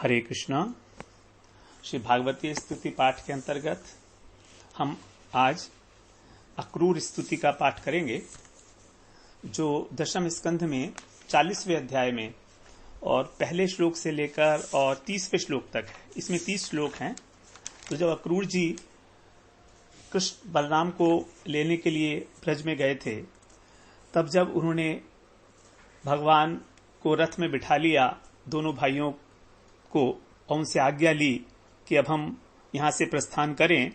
हरे कृष्णा। श्री भागवती स्तुति पाठ के अंतर्गत हम आज अक्रूर स्तुति का पाठ करेंगे, जो दशम स्कंध में 40वें अध्याय में और पहले श्लोक से लेकर और 30वें श्लोक तक है। इसमें 30 श्लोक हैं। तो जब अक्रूर जी कृष्ण बलराम को लेने के लिए ब्रज में गए थे, तब जब उन्होंने भगवान को रथ में बिठा लिया, दोनों भाइयों को, और उनसे आज्ञा ली कि अब हम यहां से प्रस्थान करें,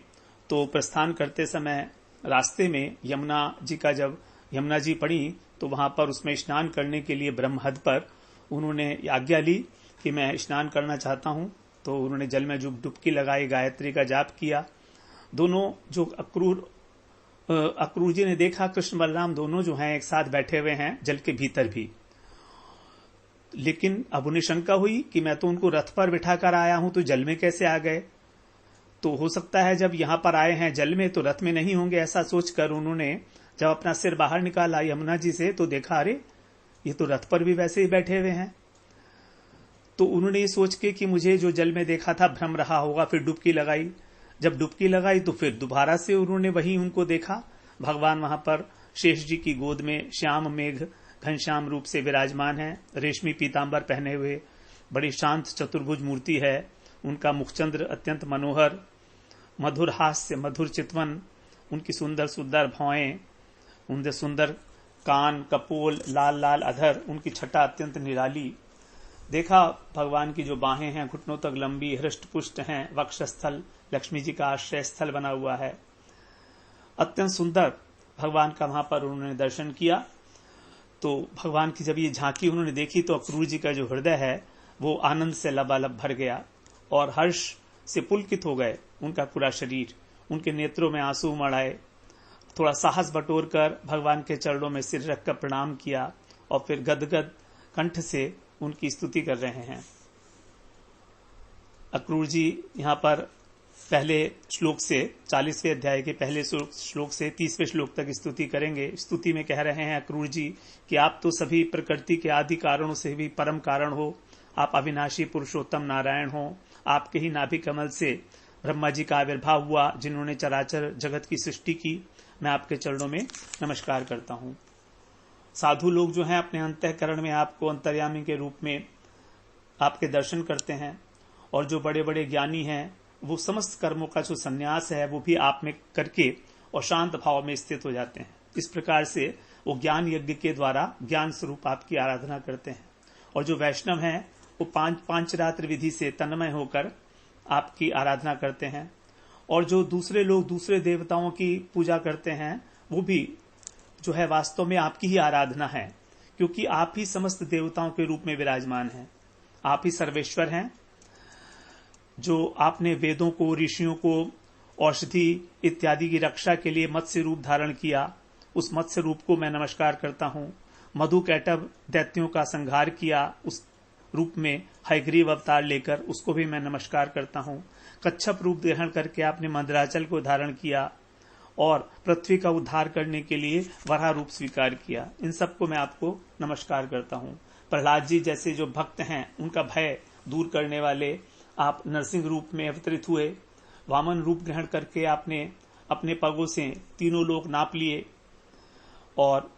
तो प्रस्थान करते समय रास्ते में यमुना जी पड़ी, तो वहां पर उसमें स्नान करने के लिए ब्रह्महद पर उन्होंने आज्ञा ली कि मैं स्नान करना चाहता हूं। तो उन्होंने जल में डुबकी लगाई, गायत्री का जाप किया। दोनों जो अक्रूर जी ने देखा कृष्ण बलराम दोनों जो हैं एक साथ बैठे हुए हैं जल के भीतर भी, लेकिन अब उन्हें शंका हुई कि मैं तो उनको रथ पर बिठा कर आया हूं, तो जल में कैसे आ गए। तो हो सकता है जब यहां पर आए हैं जल में तो रथ में नहीं होंगे, ऐसा सोचकर उन्होंने जब अपना सिर बाहर निकाला यमुना जी से, तो देखा अरे ये तो रथ पर भी वैसे ही बैठे हुए हैं। तो उन्होंने ये सोच के कि मुझे जो जल में देखा था भ्रम रहा होगा, फिर डुबकी लगाई। जब डुबकी लगाई तो फिर दोबारा से उन्होंने वही उनको देखा, भगवान वहां पर शेष जी की गोद में श्याम मेघ घनश्याम रूप से विराजमान है, रेशमी पीतांबर पहने हुए, बड़ी शांत चतुर्भुज मूर्ति है। उनका मुखचंद्र अत्यंत मनोहर, मधुर हास्य, मधुर चितवन, उनकी सुंदर सुंदर भौएं, उनके सुंदर कान, कपोल, लाल लाल अधर, उनकी छटा अत्यंत निराली। देखा भगवान की जो बाहें हैं घुटनों तक लंबी, हृष्ट पुष्ट हैं, वक्षस्थल लक्ष्मी जी का आश्रय स्थल बना हुआ है। अत्यंत सुंदर भगवान का वहां पर उन्होंने दर्शन किया। तो भगवान की जब ये झांकी उन्होंने देखी, तो अक्रूर जी का जो हृदय है वो आनंद से लबालब भर गया और हर्ष से पुलकित हो गए उनका पूरा शरीर। उनके नेत्रों में आंसू उमड़ आए। थोड़ा साहस बटोर कर भगवान के चरणों में सिर रखकर प्रणाम किया और फिर गदगद कंठ से उनकी स्तुति कर रहे हैं। अक्रूर जी यहां पर पहले श्लोक से 40वें अध्याय के पहले श्लोक से 30वें श्लोक तक स्तुति करेंगे। स्तुति में कह रहे हैं अक्रूर जी कि आप तो सभी प्रकृति के आदि कारणों से भी परम कारण हो, आप अविनाशी पुरुषोत्तम नारायण हो। आपके ही नाभि कमल से ब्रह्मा जी का आविर्भाव हुआ, जिन्होंने चराचर जगत की सृष्टि की। मैं आपके चरणों में नमस्कार करता हूं। साधु लोग जो हैं अपने अंतःकरण में आपको अंतर्यामी के रूप में आपके दर्शन करते हैं, और जो बड़े बड़े ज्ञानी हैं वो समस्त कर्मों का जो संन्यास है वो भी आप में करके और शांत भाव में स्थित हो जाते हैं। इस प्रकार से वो ज्ञान यज्ञ के द्वारा ज्ञान स्वरूप आपकी आराधना करते हैं। और जो वैष्णव हैं वो पांचरात्र विधि से तन्मय होकर आपकी आराधना करते हैं। और जो दूसरे लोग दूसरे देवताओं की पूजा करते हैं, वो भी जो है वास्तव में आपकी ही आराधना है, क्योंकि आप ही समस्त देवताओं के रूप में विराजमान हैं। आप ही सर्वेश्वर हैं। जो आपने वेदों को, ऋषियों को, औषधि इत्यादि की रक्षा के लिए मत्स्य रूप धारण किया, उस मत्स्य रूप को मैं नमस्कार करता हूं। मधु कैटभ दैत्यों का संहार किया, उस रूप में हयग्रीव अवतार लेकर, उसको भी मैं नमस्कार करता हूं। कच्छप रूप ग्रहण करके आपने मंदराचल को धारण किया और पृथ्वी का उद्धार करने के लिए वराह रूप स्वीकार किया। इन सबको मैं आपको नमस्कार करता हूं। प्रहलाद जी जैसे जो भक्त हैं, उनका भय दूर करने वाले आप नरसिंह रूप में अवतरित हुए। वामन रूप ग्रहण करके आपने अपने पगों से तीनों लोक नाप लिए, और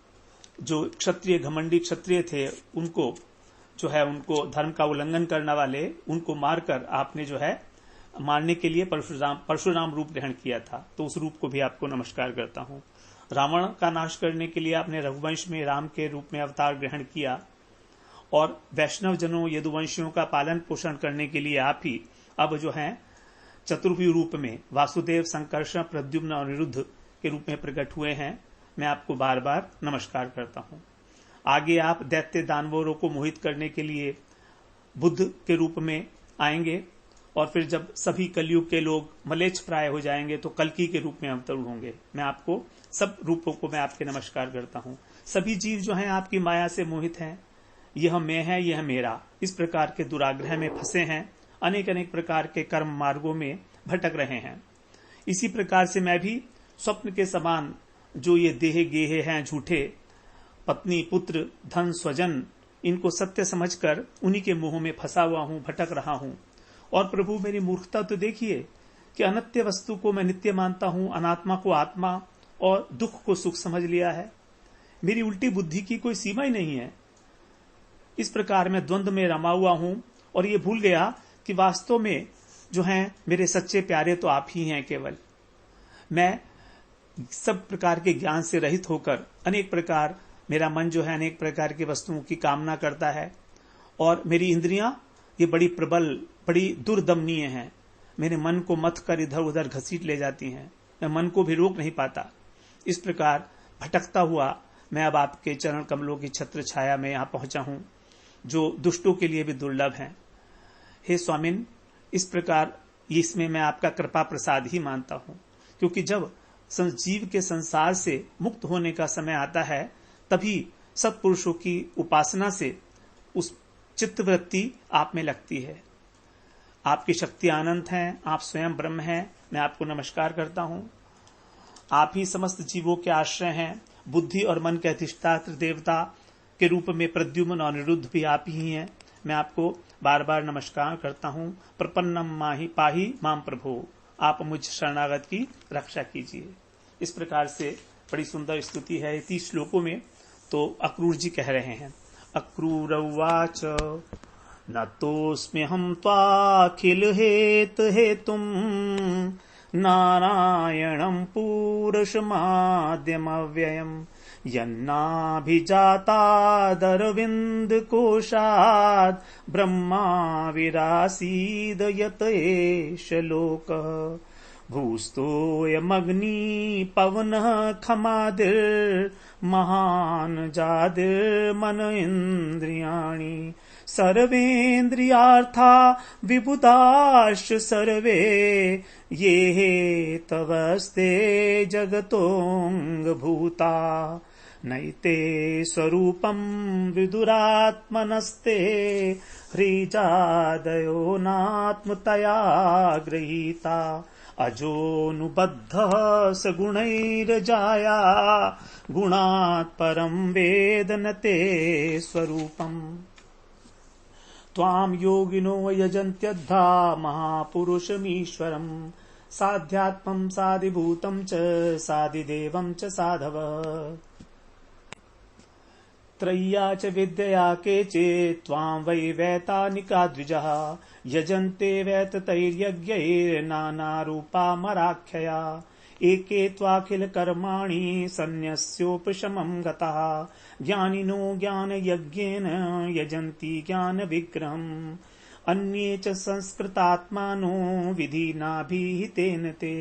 जो क्षत्रिय घमंडी क्षत्रिय थे उनको जो है, उनको धर्म का उल्लंघन करने वाले, उनको मारकर आपने जो है मारने के लिए परशुराम रूप ग्रहण किया था। तो उस रूप को भी आपको नमस्कार करता हूं। रावण का नाश करने के लिए आपने रघुवंश में राम के रूप में अवतार ग्रहण किया, और वैष्णव जनों यदुवंशियों का पालन पोषण करने के लिए आप ही अब जो है चतुर्भुज रूप में वासुदेव, संकर्षण, प्रद्युम्न और अनिरुद्ध के रूप में प्रकट हुए हैं। मैं आपको बार बार नमस्कार करता हूं। आगे आप दैत्य दानवों को मोहित करने के लिए बुद्ध के रूप में आएंगे, और फिर जब सभी कलयुग के लोग मलेच्छ प्राय हो जाएंगे तो कल्कि के रूप में अवतरण होंगे। मैं आपको सब रूपों को मैं आपके नमस्कार करता हूं। सभी जीव जो हैं आपकी माया से मोहित हैं। यह मैं है, यह मेरा, इस प्रकार के दुराग्रह में फंसे हैं, अनेक अनेक प्रकार के कर्म मार्गों में भटक रहे हैं। इसी प्रकार से मैं भी स्वप्न के समान जो ये देह गेहे हैं झूठे, पत्नी, पुत्र, धन, स्वजन इनको सत्य समझकर उन्हीं के मोह में फंसा हुआ हूं, भटक रहा हूं। और प्रभु मेरी मूर्खता तो देखिए कि अनित्य वस्तु को मैं नित्य मानता हूं, अनात्मा को आत्मा और दुख को सुख समझ लिया है। मेरी उल्टी बुद्धि की कोई सीमा ही नहीं है। इस प्रकार मैं द्वंद्व में रमा हुआ हूं और ये भूल गया कि वास्तव में जो हैं मेरे सच्चे प्यारे तो आप ही हैं केवल। मैं सब प्रकार के ज्ञान से रहित होकर अनेक प्रकार मेरा मन जो है अनेक प्रकार की वस्तुओं की कामना करता है और मेरी इंद्रियां ये बड़ी प्रबल, बड़ी दुर्दमनीय हैं। मेरे मन को मथ कर इधर उधर घसीट ले जाती हैं। मैं मन को भी रोक नहीं पाता। इस प्रकार भटकता हुआ मैं अब आपके चरण कमलों की छत्र छाया में यहां पहुंचा हूं, जो दुष्टों के लिए भी दुर्लभ है। हे स्वामिन, इस प्रकार इसमें मैं आपका कृपा प्रसाद ही मानता हूं, क्योंकि जब जीव के संसार से मुक्त होने का समय आता है तभी सत्पुरुषों की उपासना से उस चित्तवृत्ति आप में लगती है। आपकी शक्ति अनंत है, आप स्वयं ब्रह्म हैं। मैं आपको नमस्कार करता हूं। आप ही समस्त जीवों के आश्रय हैं। बुद्धि और मन के अधिष्ठात्र देवता के रूप में प्रद्युम्न और अनिरुद्ध भी आप ही हैं। मैं आपको बार बार नमस्कार करता हूं। प्रपन्नम माही पाही माम प्रभो, आप मुझ शरणागत की रक्षा कीजिए। इस प्रकार से बड़ी सुंदर स्तुति है 30 श्लोकों में। तो अक्रूर जी कह रहे हैं, अक्रूर उवाच न तोस्म्यहं त्वाखिल हेत हेतुम नारायणं पूरुषमाद्यमव्ययम् यन्नाभिजातादरविन्दकोशात् ब्रह्मा विरासीद यत एष लोकः भूस्तोऽयमग्नि पवनः खमादिर्महान् जादिर्मन इन्द्रियाणि सर्वेन्द्रियार्था विबुधाश्च सर्वे ये तवस्ते जगतोऽङ्गभूता नैते स्वरूपं विदुरात्मनस्ते ह्रीजादयो नात्मतया गृहीता अजोऽनुबद्धः स गुणैर्जाया गुणात् परं वेद न ते स्वरूपम् त्वां योगिनो यजन्त्यद्धा महापुरुषमीश्वरम् साध्यात्मं साधिभूतं च साधिदेवं च साधव त्रय्या च विद्यया केचित् त्वां वै वैतानिका द्विजः यजन्ते वैततैर्यज्ञैर्नानारूपामराख्यया एके त्वाखिल कर्माणि सन्न्यस्योपशमं गताः ज्ञानिनो ज्ञानयज्ञेन यजन्ति ज्ञानविग्रहम् अन्ये च संस्कृतात्मानो विधिनाभिहितेन ते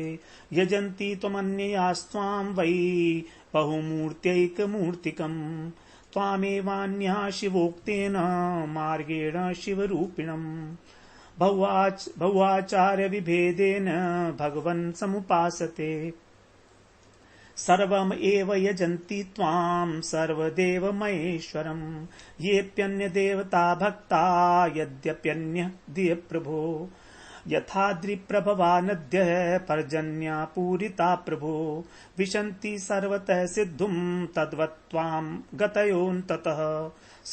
यजन्ति त्वमन्ययास्त्वां वै बहुमूर्त्यैकमूर्तिकम् त्वामेवान्यः शिवोक्तेन मार्गेण शिवरूपिणम् बहुआचार्य विभेदेन भगवन् समुपासते सर्वम् एव यजन्ति त्वां सर्वदेवमहेश्वरम् येऽप्यन्य देवता भक्ता यद्यप्यन्यः दिय प्रभो यथा द्रिप्रभवा नद्यः पर्जन्या पूरिता प्रभो विशन्ति सर्वतः सिद्धुं तद्वत् त्वां गतयोऽन्ततः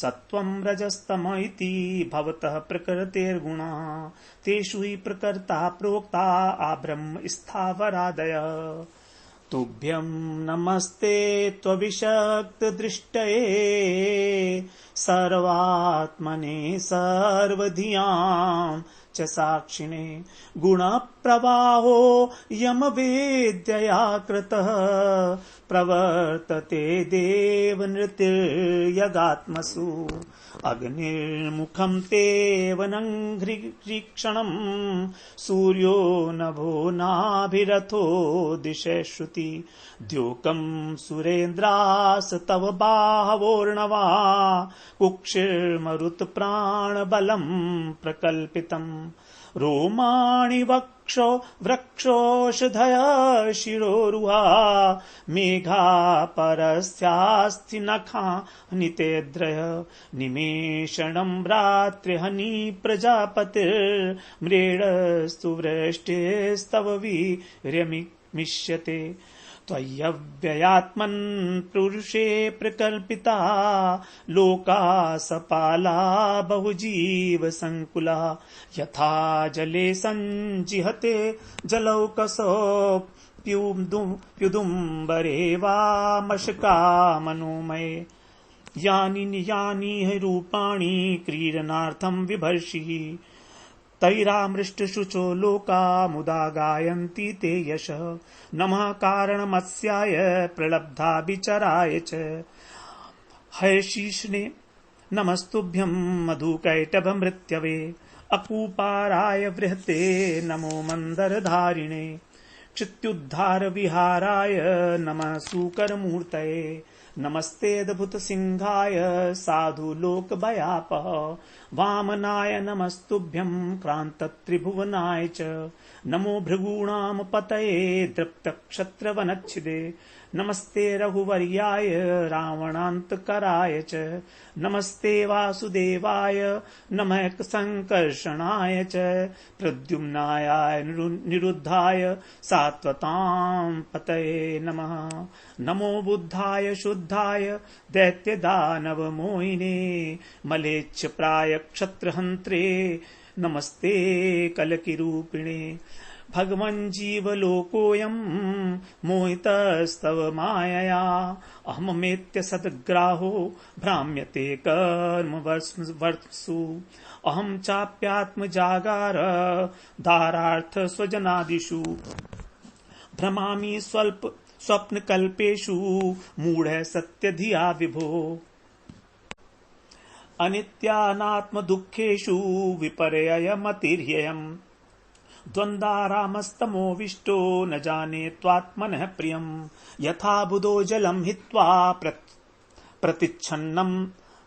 सत्वं रजस्तम इति भवतः प्रकृतेर्गुणाः तेषु हि प्रकृता प्रोक्ता आब्रह्म स्थावरादयः तुभ्यं नमस्ते त्वविशक्तदृष्टये सर्वात्मने सर्वधियां च साक्षिणे गुणप्रवाहो यमवेद्यया कृतः प्रवर्तते देवनृतिर्यगात्मसु अग्निर्मुखं तेवनङ्घ्रिक्षणं सूर्यो नभो नाभिरथो दिशे श्रुति द्योकं सुरेन्द्रास तव बाहवोर्णवा कुक्षिर्मरुत्प्राणबलं प्रकल्पितम् रोमाणि वक्षो वृक्षोषधय शिरोरुहा मेघा परस्यास्ति नखा नितेद्रय निमेषणं रात्रिहनि प्रजापतिर्मृडस्तु वृष्टिस्तव वीर्यमिष्यते त्वय्यव्ययात्मन् पुरुषे प्रकल्पिता लोका सपाला बहुजीव संकुला यथा जले संजिहते जलौकसो प्युदुम्बरे वा मशका मनोमये यानि रूपाणि क्रीडनार्थं विभर्षिः तैरामृष्टशुचो लोका मुदा गायन्ति ते यशः नमः कारणमस्याय प्रलब्धा विचराय च हयशीर्षणे नमस्तुभ्यं मधुकैटभमृत्यवे अकूपाराय बृहते नमो मन्दरधारिणे चित्युद्धार विहाराय नमः सूकरमूर्तये नमस्तेऽद्भुतसिंहाय साधु लोकभयापः वामनाय नमस्तुभ्यं क्रान्तत्रिभुवनाय च नमो भृगूणां पतये दृप्तक्षत्रवनच्छिदे नमस्ते रघुवर्याय रावणान्तकराय च नमस्ते वासुदेवाय नमः संकर्षणाय च प्रद्युम्नाय निरुद्धाय सात्वतां पतये नमः नमो बुद्धाय शुद्धाय दैत्यदानवमोहिने मलेच्छ प्राय क्षत्रहन्त्रे नमस्ते कलकिरूपिणे भगवन् जीवलोकोऽयं मोहितस्तव मायया अहममेत्य सद्ग्राहो भ्राम्यते कर्मवर्त्सु अहं चाप्यात्मजागार धारार्थ स्वजनादिषु भ्रमामि स्वप्नकल्पेषु मूढ सत्यधिया विभो अनित्यानात्मदुःखेषु विपर्ययमतिर्ययम् द्वन्द्वारामस्तमोविष्टो न जाने त्वात्मनः प्रियम् यथा बुधो जलं हित्वा प्रतिच्छन्नं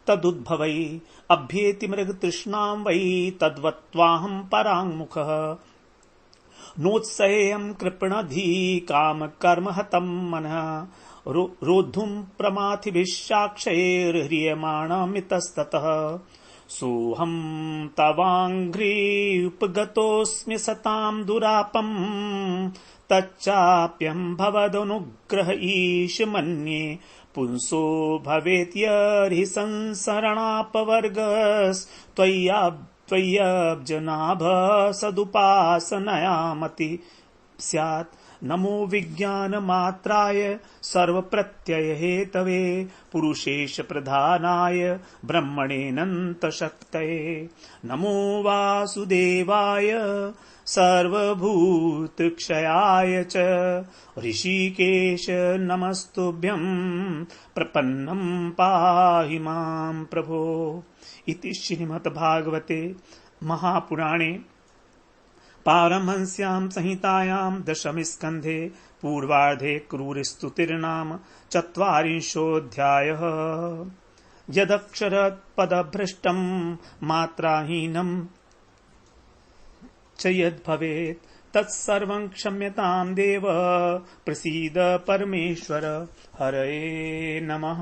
तदुद्भवै अभ्येति मृगतृष्णां वै तद्वत्त्वाहं पराङ्मुखः नोत्सहेयं कृपणधी कामकर्महतं मनः रोद्धुं प्रमाथिभिश्चाक्षैर्ह्रियमाणमितस्ततः सोऽहं तवाङ्घ्रियुपगतोऽस्मि सतां दुरापम् तच्चाप्यं भवदनुग्रह ईश मन्ये पुंसो भवेत्यर्हि संसरणापवर्गस्त्वय्यब्जनाभ सदुपासनया मति स्यात् नमो विज्ञानमात्राय सर्वप्रत्ययहेतवे पुरुषेश प्रधानाय ब्रह्मणेऽनन्तशक्तये नमो वासुदेवाय सर्वभूतक्षयाय च ऋषिकेश नमस्तुभ्यं प्रपन्नं पाहि मां प्रभो। इति श्रीमद्भागवते महापुराणे पारमहंस्यां संहितायां दशमे स्कन्धे पूर्वार्धे क्रूरस्तुतिर्नाम 40 यदक्षरपदभ्रष्टं मात्राहीनं च यद्भवेत् तत्सर्वं क्षम्यतां देव प्रसीद परमेश्वर। हरये नमः।